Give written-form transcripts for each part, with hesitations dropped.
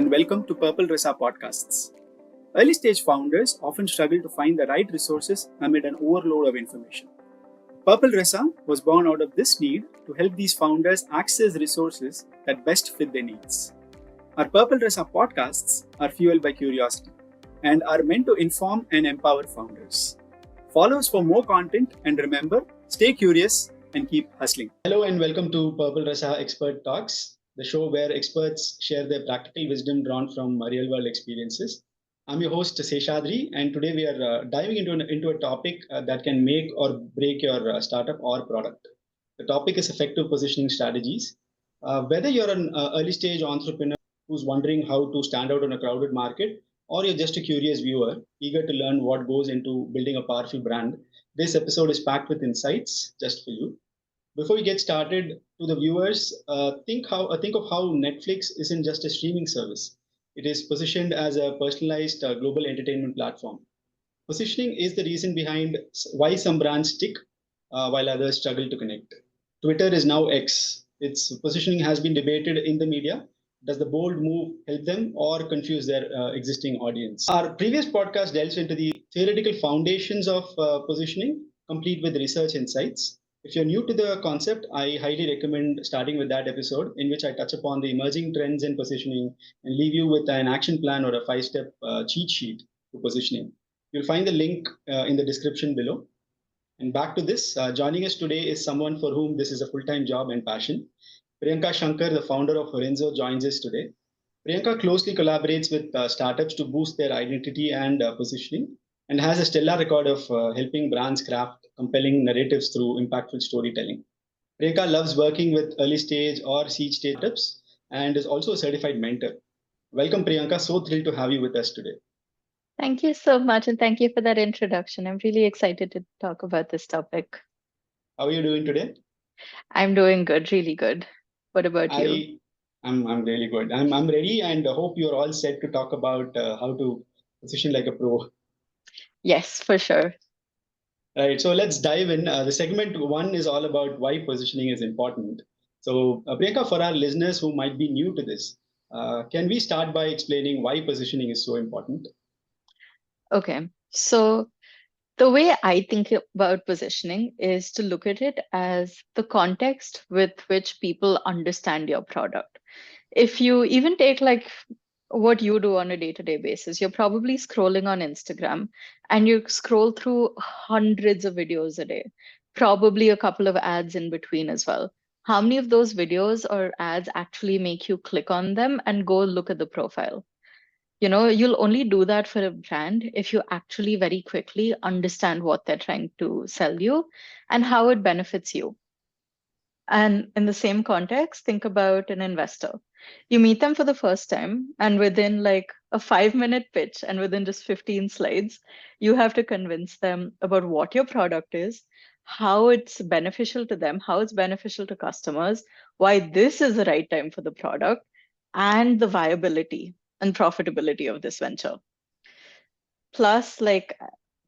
and welcome to Purple Rasaa podcasts. Early stage founders often struggle to find the right resources amid an overload of information. Purple Rasaa was born out of this need to help these founders access resources that best fit their needs. Our Purple Rasaa podcasts are fueled by curiosity and are meant to inform and empower founders. Follow us for more content and remember, stay curious and keep hustling. Hello and welcome to Purple Rasaa Expert Talks, the show where experts share their practical wisdom drawn from real world experiences. I'm your host, Seshadri, and today we are diving into a topic that can make or break your startup or product. The topic is effective positioning strategies. Whether you're an early stage entrepreneur who's wondering how to stand out in a crowded market, or you're just a curious viewer eager to learn what goes into building a powerful brand, this episode is packed with insights just for you. Before we get started, to the viewers, think of how Netflix isn't just a streaming service. It is positioned as a personalized global entertainment platform. Positioning is the reason behind why some brands stick while others struggle to connect. Twitter is now X. Its positioning has been debated in the media. Does the bold move help them or confuse their existing audience? Our previous podcast delves into the theoretical foundations of positioning, complete with research insights. If you're new to the concept, I highly recommend starting with that episode, in which I touch upon the emerging trends in positioning and leave you with an action plan or a 5-step cheat sheet to positioning. You'll find the link in the description below. And back to this, joining us today is someone for whom this is a full-time job and passion. Priyanka Shankar, the founder of Horenso, joins us today. Priyanka closely collaborates with startups to boost their identity and positioning, and has a stellar record of helping brands craft compelling narratives through impactful storytelling. Priyanka loves working with early stage or seed stage startups and is also a certified mentor. Welcome, Priyanka. So thrilled to have you with us today. Thank you so much, and thank you for that introduction. I'm really excited to talk about this topic. How are you doing today? I'm doing good, really good. What about you? I'm really good. I'm ready and hope you're all set to talk about how to position like a pro. Yes, for sure. Right. So let's dive in. The segment one is all about why positioning is important. So Priyanka, for our listeners who might be new to this, can we start by explaining why positioning is so important? Okay. So the way I think about positioning is to look at it as the context with which people understand your product. If you even take like what you do on a day-to-day basis, you're probably scrolling on Instagram and you scroll through hundreds of videos a day, probably a couple of ads in between as well. How many of those videos or ads actually make you click on them and go look at the profile? You'll only do that for a brand if you actually very quickly understand what they're trying to sell you and how it benefits you. And in the same context, think about an investor. You meet them for the first time, and within like a 5-minute pitch and within just 15 slides, you have to convince them about what your product is, how it's beneficial to them, how it's beneficial to customers, why this is the right time for the product, and the viability and profitability of this venture. Plus, like,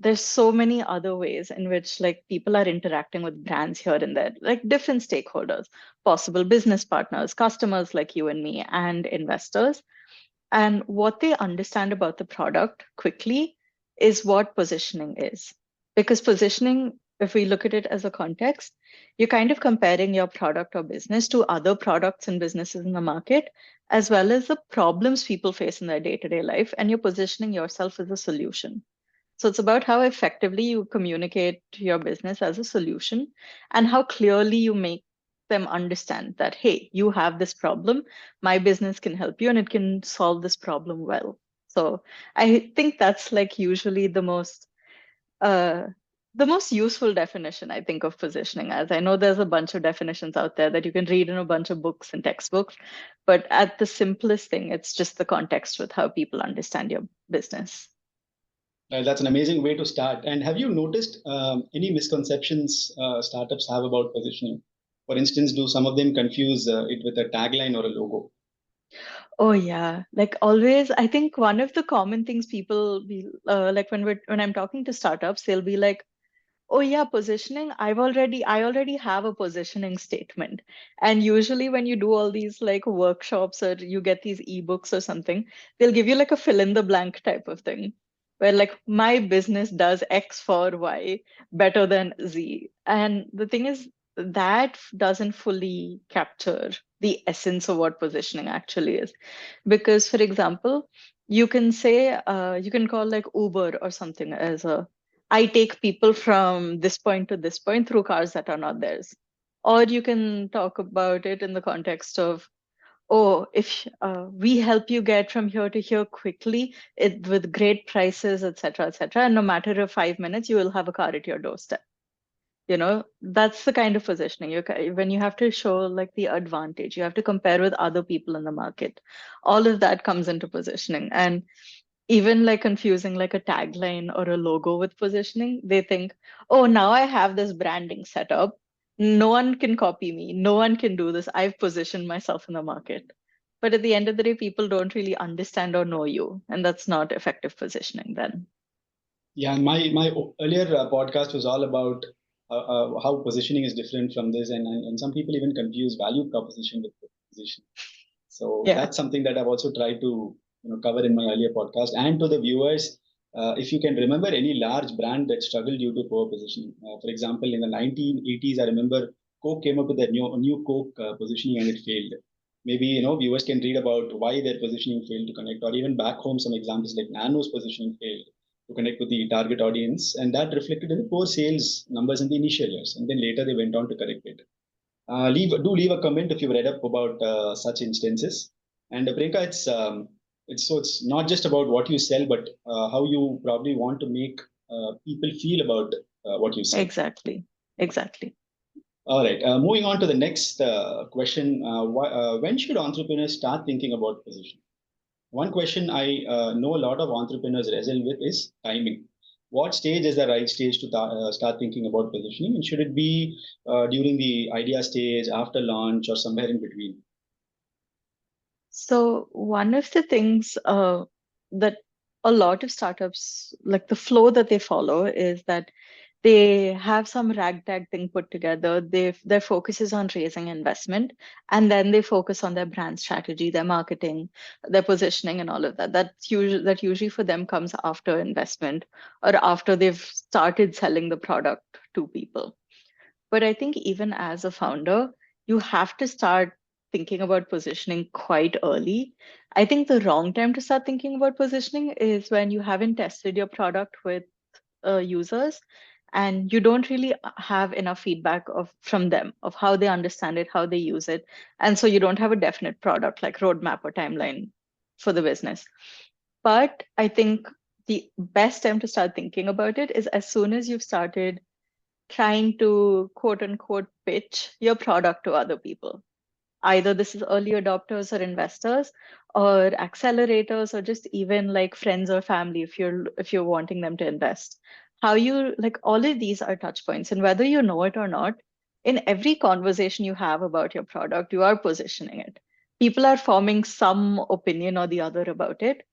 there's so many other ways in which like people are interacting with brands here and there, like different stakeholders, possible business partners, customers like you and me, and investors. And what they understand about the product quickly is what positioning is. Because positioning, if we look at it as a context, you're kind of comparing your product or business to other products and businesses in the market, as well as the problems people face in their day-to-day life, and you're positioning yourself as a solution. So it's about how effectively you communicate your business as a solution and how clearly you make them understand that, hey, you have this problem, my business can help you and it can solve this problem well. So I think that's like usually uh, the most useful definition I think of positioning as. I know there's a bunch of definitions out there that you can read in a bunch of books and textbooks, but at the simplest thing, it's just the context with how people understand your business. That's an amazing way to start. And have you noticed any misconceptions startups have about positioning? For instance, do some of them confuse it with a tagline or a logo? Oh yeah, like always, I think one of the common things people be like when I'm talking to startups, they'll be like, Oh yeah, positioning. I already have a positioning statement. And usually when you do all these like workshops or you get these ebooks or something, they'll give you like a fill in the blank type of thing where like my business does X for Y better than Z. And the thing is that doesn't fully capture the essence of what positioning actually is. Because for example, you can say you can call like Uber or something as a I take people from this point to this point through cars that are not theirs. Or you can talk about it in the context of, oh, if we help you get from here to here quickly with great prices, etc., and no matter of 5 minutes, you will have a car at your doorstep. That's the kind of positioning. When you have to show like the advantage, you have to compare with other people in the market. All of that comes into positioning. And even like confusing like a tagline or a logo with positioning, they think, oh, now I have this branding set up. No one can copy me. No one can do this. I've positioned myself in the market. But at the end of the day, people don't really understand or know you. And that's not effective positioning then. Yeah, my earlier podcast was all about how positioning is different from this, and some people even confuse value proposition with position. So Yeah. that's something that I've also tried to cover in my earlier podcast. And to the viewers, if you can remember any large brand that struggled due to poor positioning. For example, in the 1980s, I remember Coke came up with a new Coke positioning and it failed. Maybe viewers can read about why their positioning failed to connect, or even back home some examples like Nano's positioning failed to connect with the target audience, and that reflected in the poor sales numbers in the initial years. And then later they went on to correct it. Leave a comment if you've read up about such instances. And Priyanka, it's not just about what you sell, but how you probably want to make people feel about what you sell. Exactly. Exactly. All right. Moving on to the next question. When should entrepreneurs start thinking about position? One question I know a lot of entrepreneurs wrestle with is timing. What stage is the right stage to start thinking about positioning? And should it be during the idea stage, after launch, or somewhere in between? So one of the things that a lot of startups, like the flow that they follow, is that they have some ragtag thing put together. Their focus is on raising investment, and then they focus on their brand strategy, their marketing, their positioning, and all of that. That usually for them comes after investment or after they've started selling the product to people. But I think even as a founder, you have to start thinking about positioning quite early. I think the wrong time to start thinking about positioning is when you haven't tested your product with users and you don't really have enough feedback from them of how they understand it, how they use it. And so you don't have a definite product like roadmap or timeline for the business. But I think the best time to start thinking about it is as soon as you've started trying to quote unquote pitch your product to other people. Either this is early adopters or investors or accelerators or just even like friends or family if you're wanting them to invest. How you like all of these are touch points, and whether you know it or not, in every conversation you have about your product, you are positioning it. People are forming some opinion or the other about it,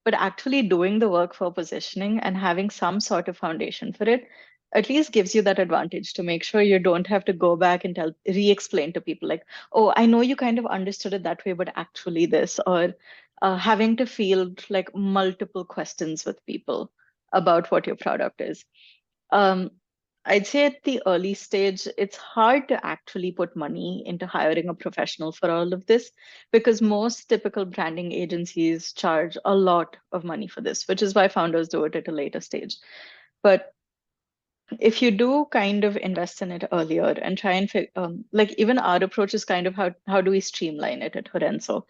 but actually doing the work for positioning and having some sort of foundation for it at least gives you that advantage to make sure you don't have to go back and re-explain to people like, oh, I know you kind of understood it that way, but actually this, or having to field like multiple questions with people about what your product is. um, I'd say at the early stage, it's hard to actually put money into hiring a professional for all of this because most typical branding agencies charge a lot of money for this, which is why founders do it at a later stage. But if you do kind of invest in it earlier and try and like even our approach is kind of how do we streamline it at Horenso.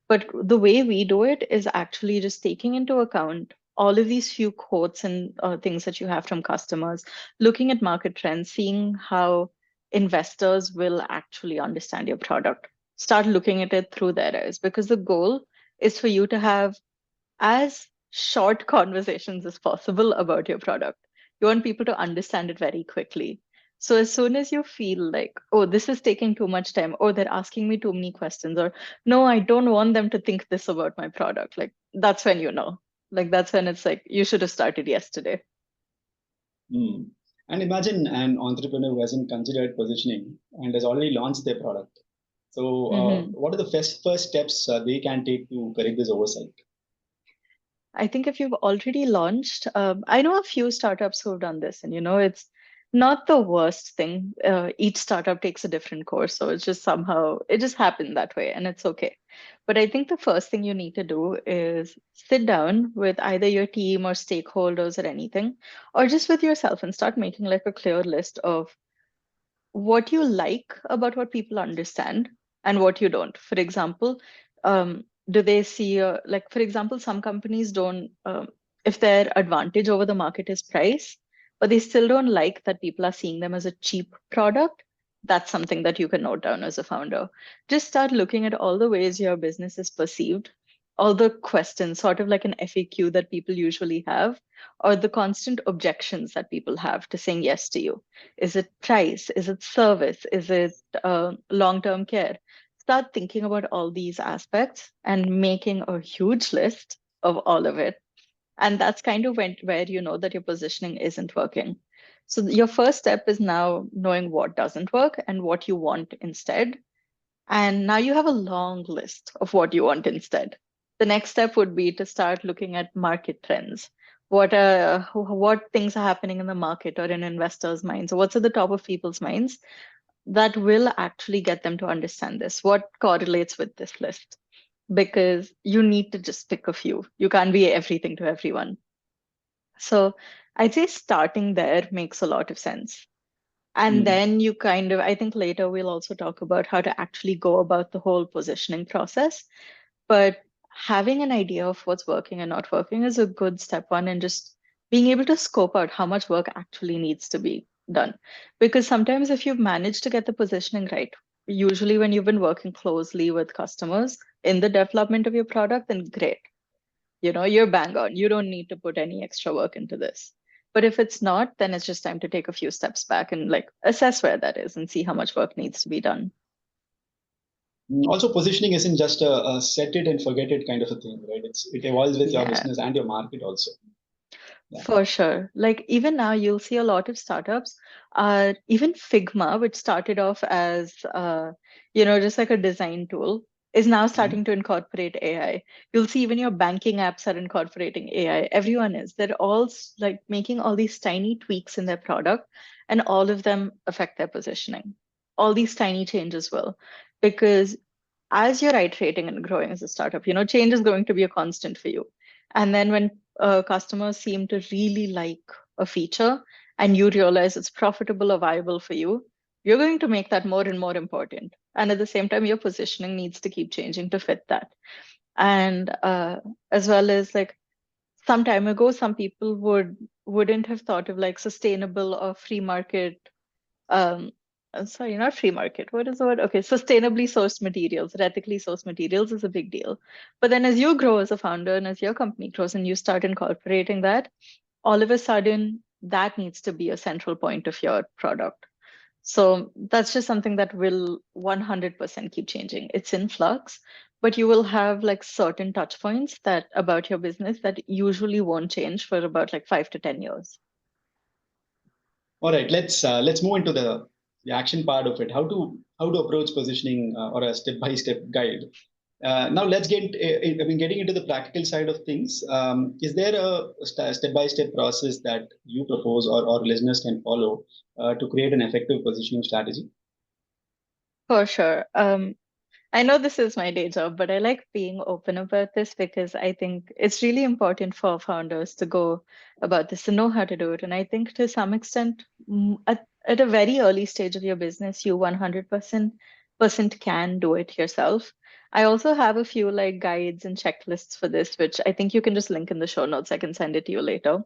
But the way we do it is actually just taking into account all of these few quotes and things that you have from customers, looking at market trends, seeing how investors will actually understand your product. Start looking at it through their eyes because the goal is for you to have as short conversations as possible about your product. You want people to understand it very quickly. So as soon as you feel like, oh, this is taking too much time, or they're asking me too many questions, or no, I don't want them to think this about my product, like that's when you know. Like that's when it's like you should have started yesterday. Hmm. And imagine an entrepreneur who hasn't considered positioning and has already launched their product. So, what are the first steps they can take to correct this oversight? I think if you've already launched, I know a few startups who've done this, and it's not the worst thing. Each startup takes a different course, so it's just somehow it just happened that way, and it's okay. But I think the first thing you need to do is sit down with either your team or stakeholders or anything, or just with yourself and start making like a clear list of what you like about what people understand and what you don't. For example, do they see, like, for example, some companies don't, if their advantage over the market is price, but they still don't like that people are seeing them as a cheap product, that's something that you can note down as a founder. Just start looking at all the ways your business is perceived, all the questions, sort of like an FAQ that people usually have, or the constant objections that people have to saying yes to you. Is it price? Is it service? Is it long-term care? Start thinking about all these aspects and making a huge list of all of it. And that's kind of where you know that your positioning isn't working. So your first step is now knowing what doesn't work and what you want instead. And now you have a long list of what you want instead. The next step would be to start looking at market trends. What things are happening in the market or in investors' minds, or what's at the top of people's minds that will actually get them to understand this? What correlates with this list? Because you need to just pick a few. You can't be everything to everyone. So I'd say starting there makes a lot of sense. And Mm. then you kind of, I think later we'll also talk about how to actually go about the whole positioning process. But having an idea of what's working and not working is a good step one, and just being able to scope out how much work actually needs to be done. Because sometimes if you've managed to get the positioning right, usually when you've been working closely with customers in the development of your product, then great. You're bang on. You don't need to put any extra work into this. But if it's not, then it's just time to take a few steps back and like assess where that is and see how much work needs to be done. Also, positioning isn't just a set it and forget it kind of a thing, right? It evolves with your Yeah. business and your market also. Yeah. For sure. Like even now, you'll see a lot of startups, even Figma, which started off as, just like a design tool, is now Mhm. starting to incorporate AI. You'll see even your banking apps are incorporating AI. Everyone is. They're all like making all these tiny tweaks in their product, and all of them affect their positioning. All these tiny changes will, because as you're iterating and growing as a startup, change is going to be a constant for you. And then when customers seem to really like a feature and you realize it's profitable or viable for you, you're going to make that more and more important. And at the same time, your positioning needs to keep changing to fit that. And as well as like some time ago, some people wouldn't have thought of like sustainable or free market, sorry, not free market. What is the word? Okay, sustainably sourced materials, or ethically sourced materials is a big deal. But then as you grow as a founder and as your company grows and you start incorporating that, all of a sudden that needs to be a central point of your product. So that's just something that will 100% keep changing. It's in flux, but you will have like certain touch points that about your business that usually won't change for about like 5 to 10 years. All right, let's move into the action part of it. How to approach positioning or a step by step guide. Now let's get I mean getting into the practical side of things. Is there a step by step process that you propose or listeners can follow to create an effective positioning strategy? For sure. I know this is my day job, but I like being open about this because I think it's really important for founders to go about this, to know how to do it. And I think to some extent, at a very early stage of your business, you 100% can do it yourself. I also have a few like guides and checklists for this, which I think you can just link in the show notes. I can send it to you later.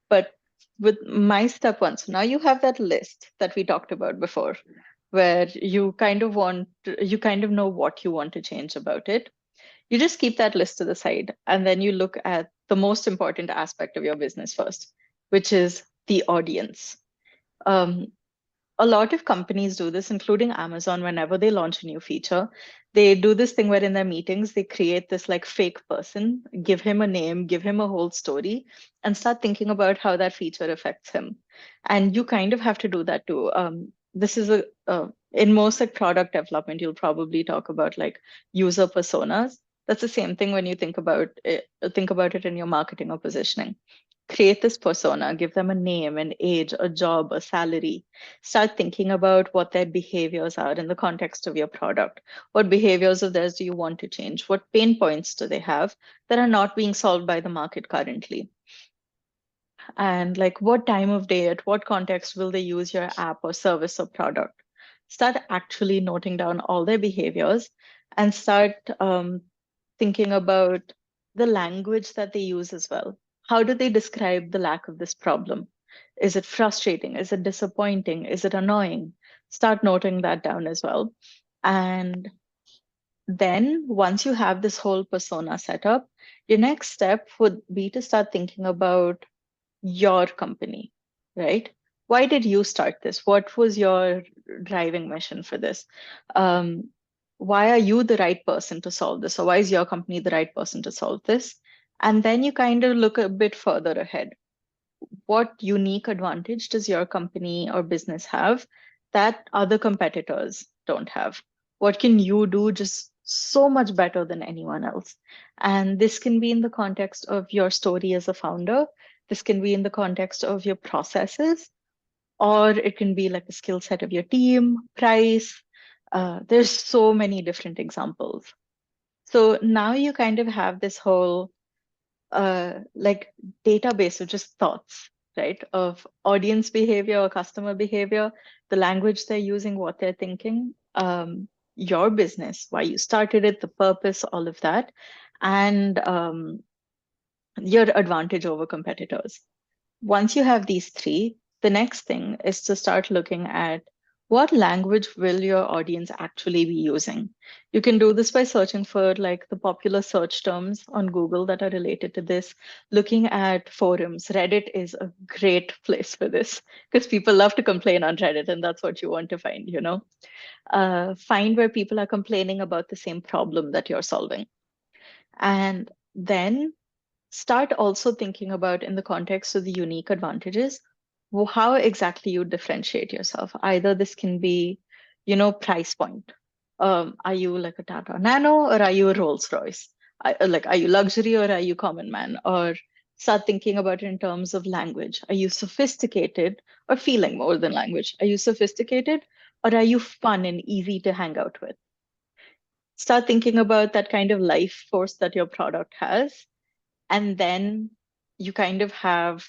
But with my step one, so now you have that list that we talked about before, where you kind of know what you want to change about it. You just keep that list to the side, and then you look at the most important aspect of your business first, which is the audience. Um, a lot of companies do this, including Amazon, whenever they launch a new feature. They do this thing where in their meetings, they create this like fake person, give him a name, give him a whole story, and start thinking about how that feature affects him. And you kind of have to do that too. This is in most like product development, you'll probably talk about like user personas. That's the same thing when you think about it in your marketing or positioning. Create this persona, give them a name, an age, a job, a salary. Start thinking about what their behaviors are in the context of your product. What behaviors of theirs do you want to change? What pain points do they have that are not being solved by the market currently? And like what time of day, at what context will they use your app or service or product? Start actually noting down all their behaviors and start thinking about the language that they use as well. How do they describe the lack of this problem? Is it frustrating? Is it disappointing? Is it annoying? Start noting that down as well. And then once you have this whole persona set up, your next step would be to start thinking about your company, right? Why did you start this? What was your driving mission for this? Um, why are you the right person to solve this? Or why is your company the right person to solve this? And then you kind of look a bit further ahead. What unique advantage does your company or business have that other competitors don't have? What can you do just so much better than anyone else? And this can be in the context of your story as a founder. This can be in the context of your processes, or it can be like the skill set of your team, price. There's so many different examples. So now you kind of have this whole like database of just thoughts, right? Of audience behavior or customer behavior, the language they're using, what they're thinking, your business, why you started it, the purpose, all of that, and your advantage over competitors. Once you have these three, the next thing is to start looking at what language will your audience actually be using. You can do this by searching for like the popular search terms on Google that are related to this, looking at forums. Reddit is a great place for this because people love to complain on Reddit, and that's what you want to find, you know. Find where people are complaining about the same problem that you're solving. And then start also thinking about in the context of the unique advantages, how exactly you differentiate yourself. Either this can be, you know, price point. Are you like a Tata Nano or are you a Rolls Royce? Like, are you luxury or are you common man? Or start thinking about it in terms of language. Are you sophisticated or feeling more than language? Are you sophisticated or are you fun and easy to hang out with? Start thinking about that kind of life force that your product has, and then you kind of have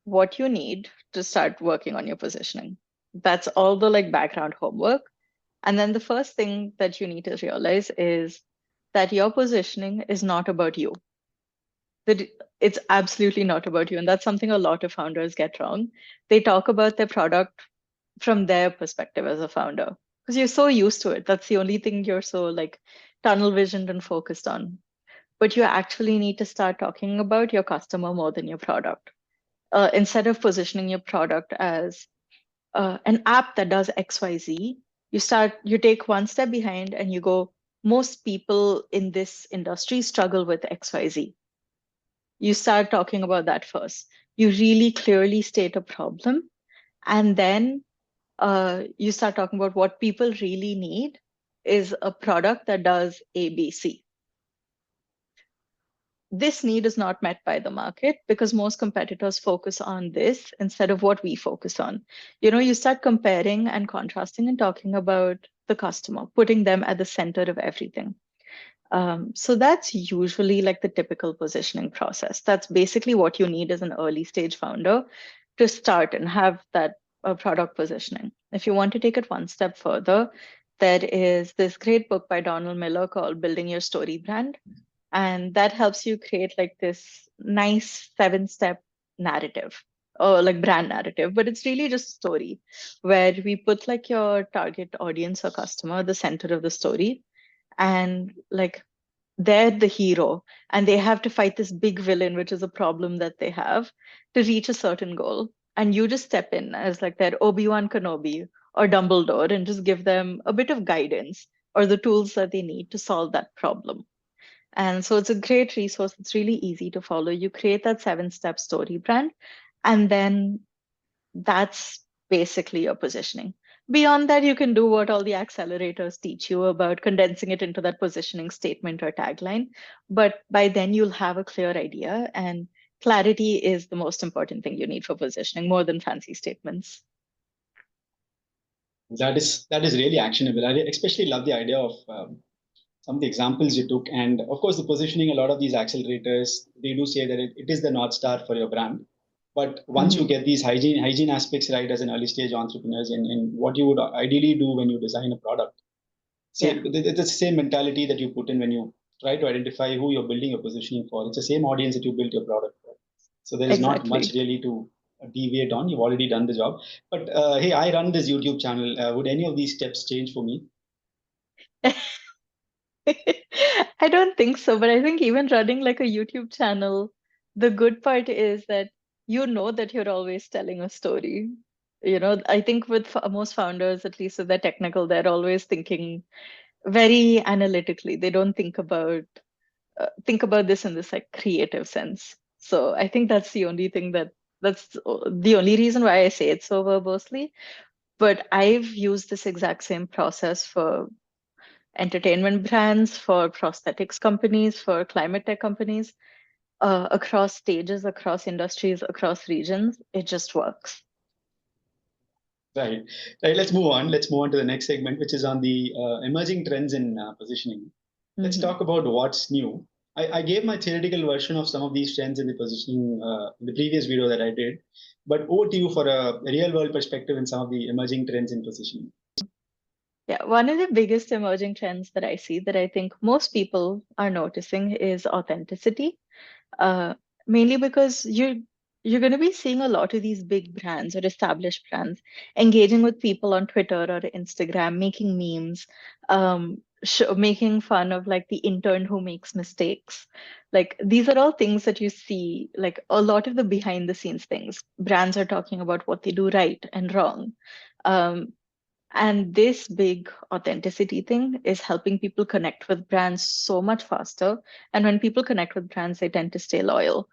what you need to start working on your positioning. That's all the like background homework. And then the first thing that you need to realize is that your positioning is not about you. That it's absolutely not about you. And that's something a lot of founders get wrong. They talk about their product from their perspective as a founder because you're so used to it. That's the only thing you're so like tunnel visioned and focused on. But you actually need to start talking about your customer more than your product. Instead of positioning your product as an app that does XYZ, you take one step behind and you go, most people in this industry struggle with XYZ. You start talking about that first. You really clearly state a problem, and then you start talking about what people really need is a product that does ABC. This need is not met by the market because most competitors focus on this instead of what we focus on. You know, you start comparing and contrasting and talking about the customer, putting them at the center of everything. So that's usually like the typical positioning process. That's basically what you need as an early stage founder to start and have that product positioning. If you want to take it one step further, there is this great book by Donald Miller called Building Your Story Brand. And that helps you create like this nice 7-step narrative or like brand narrative, but it's really just a story where we put like your target audience or customer the center of the story, and like they're the hero and they have to fight this big villain, which is a problem that they have to reach a certain goal. And you just step in as like their Obi-Wan Kenobi or Dumbledore and just give them a bit of guidance or the tools that they need to solve that problem. And so it's a great resource. It's really easy to follow. You create that 7-step story brand, and then that's basically your positioning. Beyond that, you can do what all the accelerators teach you about condensing it into that positioning statement or tagline. But by then, you'll have a clear idea, and clarity is the most important thing you need for positioning, more than fancy statements. That is really actionable. I especially love the idea of some of the examples you took, and of course the positioning. A lot of these accelerators, they do say that it is the north star for your brand. But once you get these hygiene aspects right as an early stage entrepreneurs, and what you would ideally do when you design a product, it's the same mentality that you put in when you try to identify who you're building your positioning for. It's the same audience that you built your product for. So there is not much really to deviate on. You've already done the job. But hey, I run this YouTube channel. Would any of these steps change for me? I don't think so, but I think even running like a YouTube channel, the good part is that you know that you're always telling a story. I think with most founders, at least if they're technical, they're always thinking very analytically. They don't think about this in this like creative sense. So I think that's the only thing that's the only reason why I say it so verbosely. But I've used this exact same process for entertainment brands, for prosthetics companies, for climate tech companies, across stages, across industries, across regions. It just works. Right. Right. Let's move on. Let's move on to the next segment, which is on the emerging trends in positioning. Let's talk about what's new. I gave my theoretical version of some of these trends in the positioning in the previous video that I did. But over to you for a real world perspective in some of the emerging trends in positioning. Yeah, one of the biggest emerging trends that I see that I think most people are noticing is authenticity. Uh, Mainly because you're going to be seeing a lot of these big brands or established brands engaging with people on Twitter or Instagram, making memes, making fun of like the intern who makes mistakes. Like these are all things that you see, like a lot of the behind the scenes things. Brands are talking about what they do right and wrong. Um, and this big authenticity thing is helping people connect with brands so much faster. And when people connect with brands, they tend to stay loyal.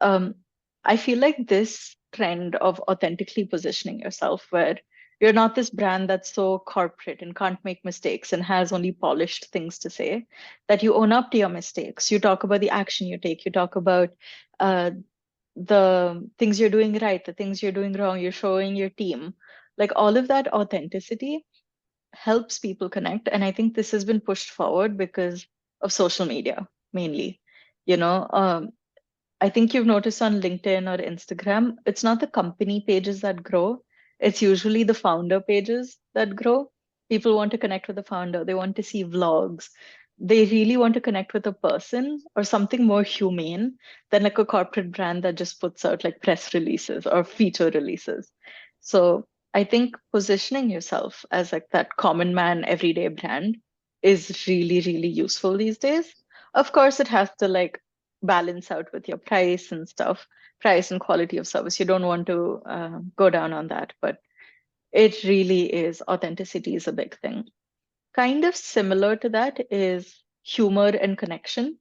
Um, I feel like this trend of authentically positioning yourself, where you're not this brand that's so corporate and can't make mistakes and has only polished things to say, that you own up to your mistakes. You talk about the action you take, you talk about uh, the things you're doing right, the things you're doing wrong, you're showing your team. Like all of that authenticity helps people connect. And I think this has been pushed forward because of social media mainly. You know, I think you've noticed on LinkedIn or Instagram, it's not the company pages that grow, it's usually the founder pages that grow. People want to connect with the founder, they want to see vlogs. They really want to connect with a person or something more humane than like a corporate brand that just puts out like press releases or feature releases. So I think positioning yourself as like that common man, everyday brand is really, really useful these days. Of course, it has to like balance out with your price and stuff, price and quality of service. You don't want to go down on that, but it really is authenticity is a big thing. Kind of similar to that is humor and connection.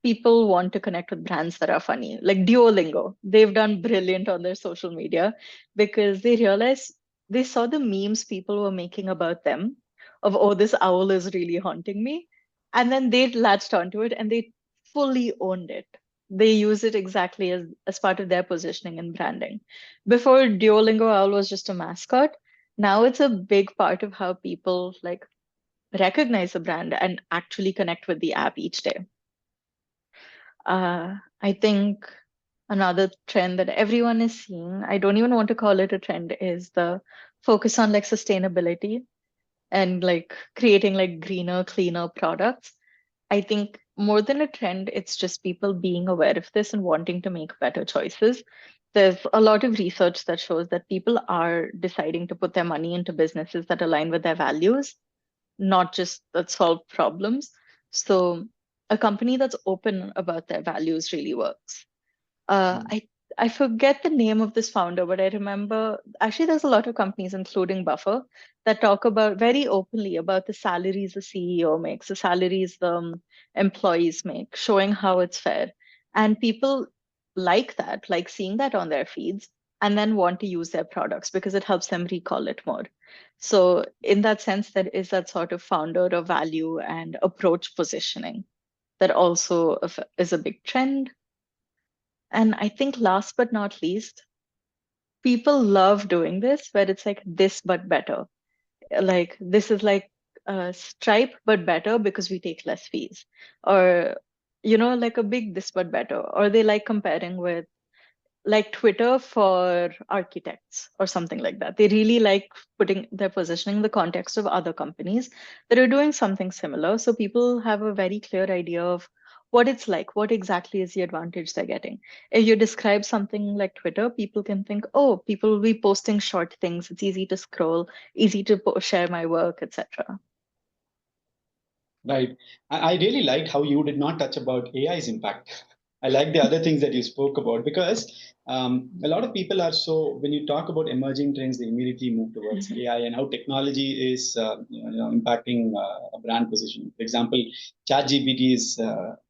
People want to connect with brands that are funny, like Duolingo. They've done brilliant on their social media because they realized they saw the memes people were making about them of, oh, this owl is really haunting me. And then they latched onto it and they fully owned it. They use it exactly as part of their positioning and branding. Before, Duolingo Owl was just a mascot. Now it's a big part of how people like recognize a brand and actually connect with the app each day. I think another trend that everyone is seeing, I don't even want to call it a trend, is the focus on like sustainability and like creating like greener, cleaner products. I think more than a trend, it's just people being aware of this and wanting to make better choices. There's a lot of research that shows that people are deciding to put their money into businesses that align with their values, not just that solve problems. So a company that's open about their values really works. I I forget the name of this founder, but I remember actually there's a lot of companies, including Buffer, that talk about very openly about the salaries the CEO makes, the salaries the employees make, showing how it's fair. And people like that, like seeing that on their feeds, and then want to use their products because it helps them recall it more. So, in that sense, there is that sort of founder of value and approach positioning that also is a big trend. And I think last but not least, people love doing this where it's like this but better. Like this is like Stripe but better because we take less fees. Or, like a big this but better. Or they like comparing with like Twitter for architects or something like that. They really like putting their positioning in the context of other companies that are doing something similar. So people have a very clear idea of what it's like, what exactly is the advantage they're getting. If you describe something like Twitter, people can think, oh, people will be posting short things. It's easy to scroll, easy to share my work, etc. Right. I really liked how you did not touch about AI's impact. I like the other things that you spoke about because a lot of people are so, when you talk about emerging trends, they immediately move towards Mhm. AI and how technology is impacting a brand position. For example, ChatGPT is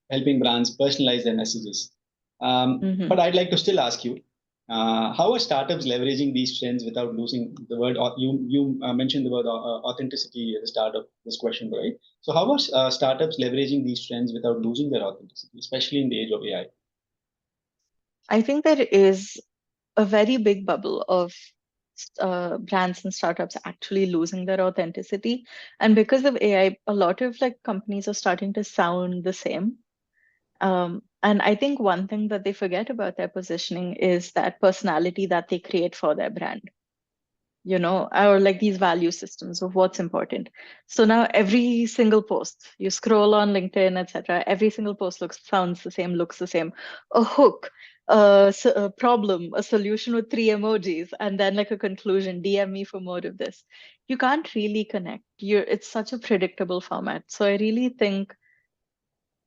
helping brands personalize their messages. But Mhm. I'd like to still ask you, how are startups leveraging these trends without losing the word? You mentioned the word authenticity at the start of this question, right? So how are startups leveraging these trends without losing their authenticity, especially in the age of AI? I think there is a very big bubble of brands and startups actually losing their authenticity. And because of AI, a lot of like companies are starting to sound the same. And I think one thing that they forget about their positioning is that personality that they create for their brand, or like these value systems of what's important. So now every single post, you scroll on LinkedIn, etc., every single post sounds the same, looks the same. A hook, a problem, a solution with three emojis, and then like a conclusion, DM me for more of this. You can't really connect. It's such a predictable format. So I really think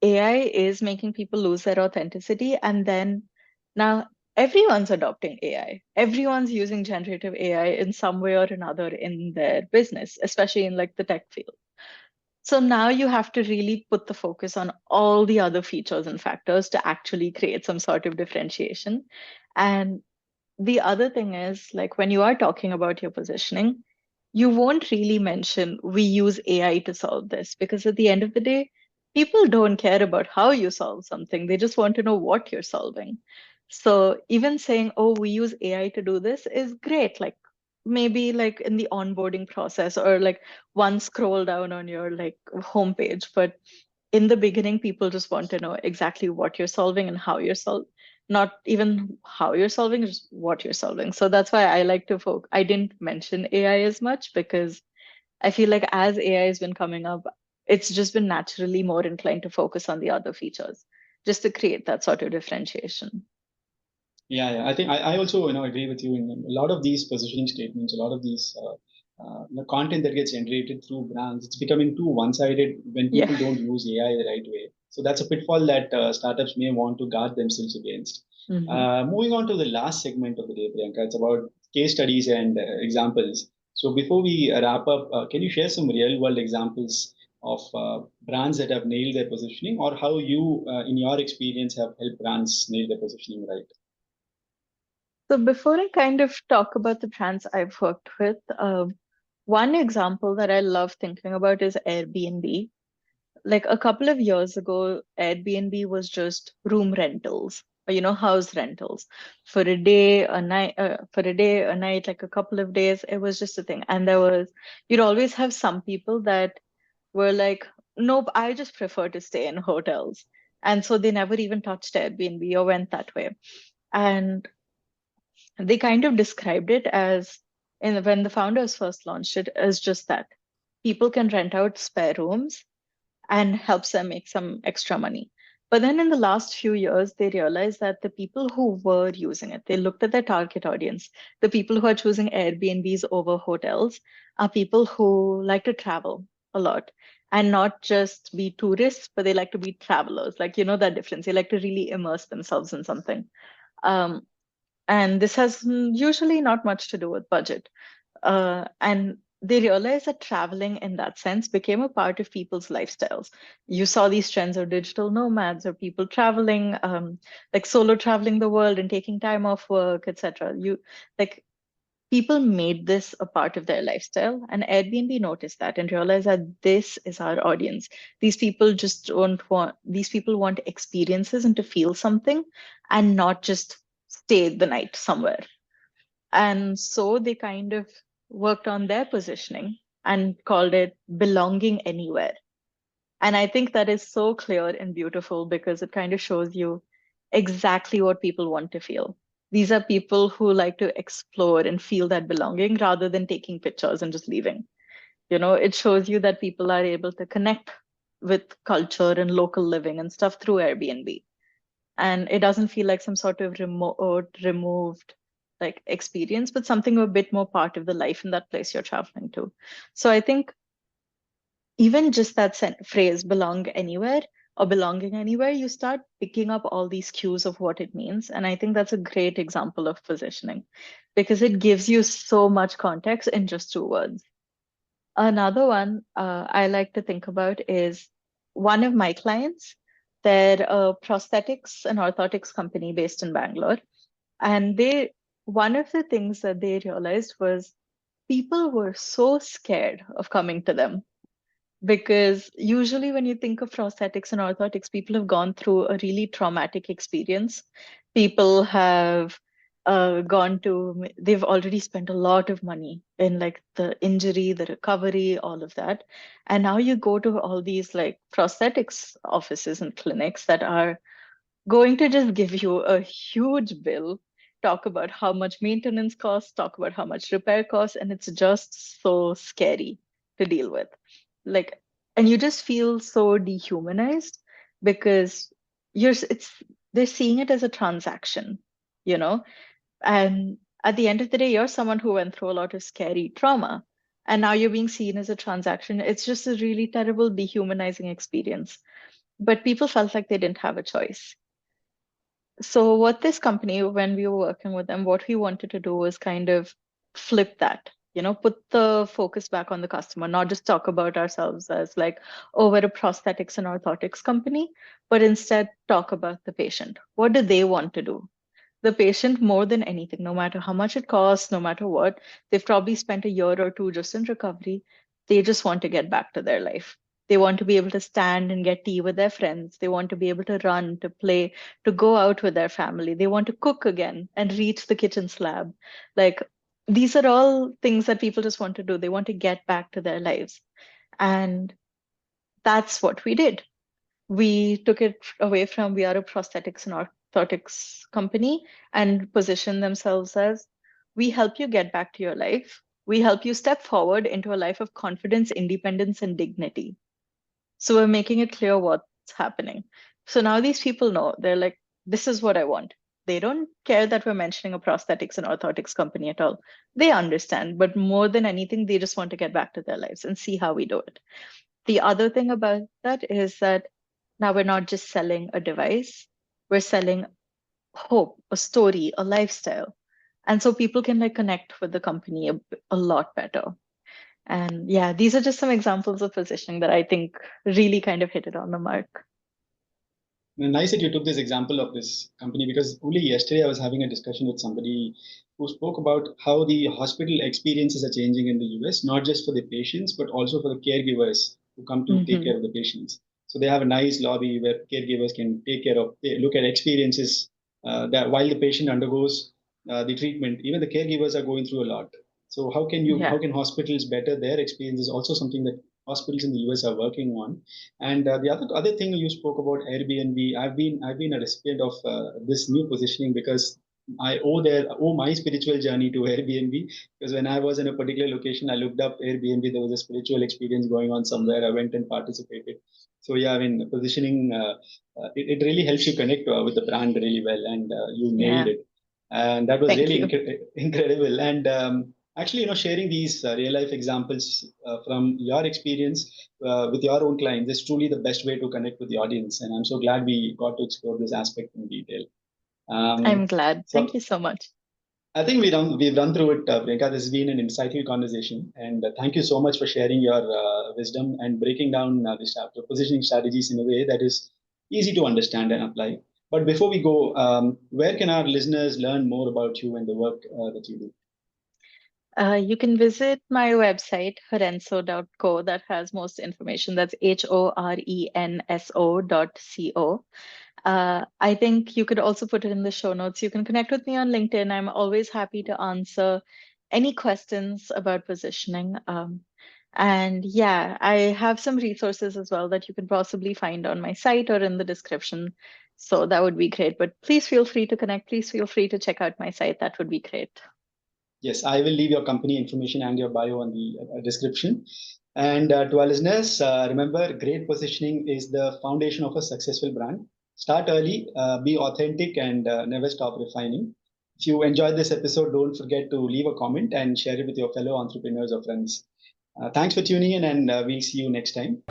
AI is making people lose their authenticity. And then now everyone's adopting AI. Everyone's using generative AI in some way or another in their business, especially in like the tech field. So now you have to really put the focus on all the other features and factors to actually create some sort of differentiation. And the other thing is, like, when you are talking about your positioning, you won't really mention we use AI to solve this because at the end of the day, people don't care about how you solve something. They just want to know what you're solving. So even saying, oh, we use AI to do this is great. Like maybe like in the onboarding process or like one scroll down on your like homepage. But in the beginning, people just want to know exactly what you're solving and how you're solving, not even how you're solving, just what you're solving. So that's why I like to focus. I didn't mention AI as much because I feel like as AI has been coming up, it's just been naturally more inclined to focus on the other features, just to create that sort of differentiation. Yeah. I think I also agree with you in a lot of these positioning statements, a lot of these the content that gets generated through brands. It's becoming too one-sided when Yeah. people don't use AI the right way. So that's a pitfall that startups may want to guard themselves against. Mhm. Moving on to the last segment of the day, Priyanka, it's about case studies and examples. So before we wrap up, can you share some real-world examples of brands that have nailed their positioning, or how you, in your experience, have helped brands nail their positioning right? So before I kind of talk about the brands I've worked with, one example that I love thinking about is Airbnb. Like a couple of years ago, Airbnb was just room rentals, or house rentals for a day, a night, a night, like a couple of days. It was just a thing, and you'd always have some people that were like, nope, I just prefer to stay in hotels, and so they never even touched Airbnb or went that way. And they kind of described it as, when the founders first launched it, as just that people can rent out spare rooms and helps them make some extra money. But then in the last few years, they realized that the people who were using it, they looked at their target audience. The people who are choosing Airbnbs over hotels are people who like to travel a lot and not just be tourists, but they like to be travelers. Like, that difference. They like to really immerse themselves in something. Um, And this has usually not much to do with budget. And they realized that traveling in that sense became a part of people's lifestyles. You saw these trends of digital nomads or people traveling, like solo traveling the world and taking time off work, etc. You like people made this a part of their lifestyle, and Airbnb noticed that and realized that this is our audience. These people just don't want, these people want experiences and to feel something and not just stay the night somewhere. And so they kind of worked on their positioning and called it belonging anywhere. And I think that is so clear and beautiful because it kind of shows you exactly what people want to feel. These are people who like to explore and feel that belonging rather than taking pictures and just leaving. It shows you that people are able to connect with culture and local living and stuff through Airbnb. And it doesn't feel like some sort of remote, removed like experience, but something a bit more part of the life in that place you're traveling to. So I think even just that phrase belong anywhere or belonging anywhere, you start picking up all these cues of what it means. And I think that's a great example of positioning because it gives you so much context in just two words. Another one I like to think about is one of my clients. They're a prosthetics and orthotics company based in Bangalore. And one of the things that they realized was people were so scared of coming to them because usually when you think of prosthetics and orthotics, people have gone through a really traumatic experience. People have they've already spent a lot of money in like the injury, the recovery, all of that. And now you go to all these like prosthetics offices and clinics that are going to just give you a huge bill, talk about how much maintenance costs, talk about how much repair costs, and it's just so scary to deal with. Like, and you just feel so dehumanized because it's they're seeing it as a transaction, you know? And at the end of the day, you're someone who went through a lot of scary trauma. And now you're being seen as a transaction. It's just a really terrible, dehumanizing experience. But people felt like they didn't have a choice. So what this company, when we were working with them, what we wanted to do was kind of flip that, put the focus back on the customer, not just talk about ourselves as like, oh, we're a prosthetics and orthotics company, but instead talk about the patient. What do they want to do? The patient, more than anything, no matter how much it costs, no matter what, they've probably spent a year or two just in recovery. They just want to get back to their life. They want to be able to stand and get tea with their friends. They want to be able to run, to play, to go out with their family. They want to cook again and reach the kitchen slab. Like, these are all things that people just want to do. They want to get back to their lives. And that's what we did. We took it away from we are a prosthetics and orthotics company and positioned themselves as we help you get back to your life. We help you step forward into a life of confidence, independence, and dignity. So we're making it clear what's happening. So now these people know they're like, this is what I want. They don't care that we're mentioning a prosthetics and orthotics company at all. They understand, but more than anything, they just want to get back to their lives and see how we do it. The other thing about that is that now we're not just selling a device, we're selling hope, a story, a lifestyle. And so people can like connect with the company a lot better. And yeah, these are just some examples of positioning that I think really kind of hit it on the mark. Nice that you took this example of this company because only yesterday I was having a discussion with somebody who spoke about how the hospital experiences are changing in the US, not just for the patients, but also for the caregivers who come to take care of the patients. So they have a nice lobby where caregivers can take care of, look at experiences that while the patient undergoes the treatment, even the caregivers are going through a lot. So how can hospitals better their experience is also something that hospitals in the US are working on. And the other thing you spoke about Airbnb, I've been a recipient of this new positioning because I owe my spiritual journey to Airbnb because when I was in a particular location, I looked up Airbnb. There was a spiritual experience going on somewhere. I went and participated. So yeah, I mean positioning it really helps you connect with the brand really well, and you nailed Yeah. it. And that was Thank really you. incredible. And actually, sharing these real life examples from your experience with your own clients is truly the best way to connect with the audience. And I'm so glad we got to explore this aspect in detail. I'm glad. Thank So you so much. I think we've run through it, Priyanka. This has been an insightful conversation, and thank you so much for sharing your wisdom and breaking down the positioning strategies in a way that is easy to understand and apply. But before we go, where can our listeners learn more about you and the work that you do? You can visit my website, horenso.co, that has most information. That's HORENSO.co. I think you could also put it in the show notes. You can connect with me on LinkedIn. I'm always happy to answer any questions about positioning. And yeah, I have some resources as well that you can possibly find on my site or in the description. So that would be great. But please feel free to connect. Please feel free to check out my site. That would be great. Yes, I will leave your company information and your bio on the description. And to our listeners, remember, great positioning is the foundation of a successful brand. Start early, be authentic, and never stop refining. If you enjoyed this episode, don't forget to leave a comment and share it with your fellow entrepreneurs or friends. Thanks for tuning in, and we'll see you next time.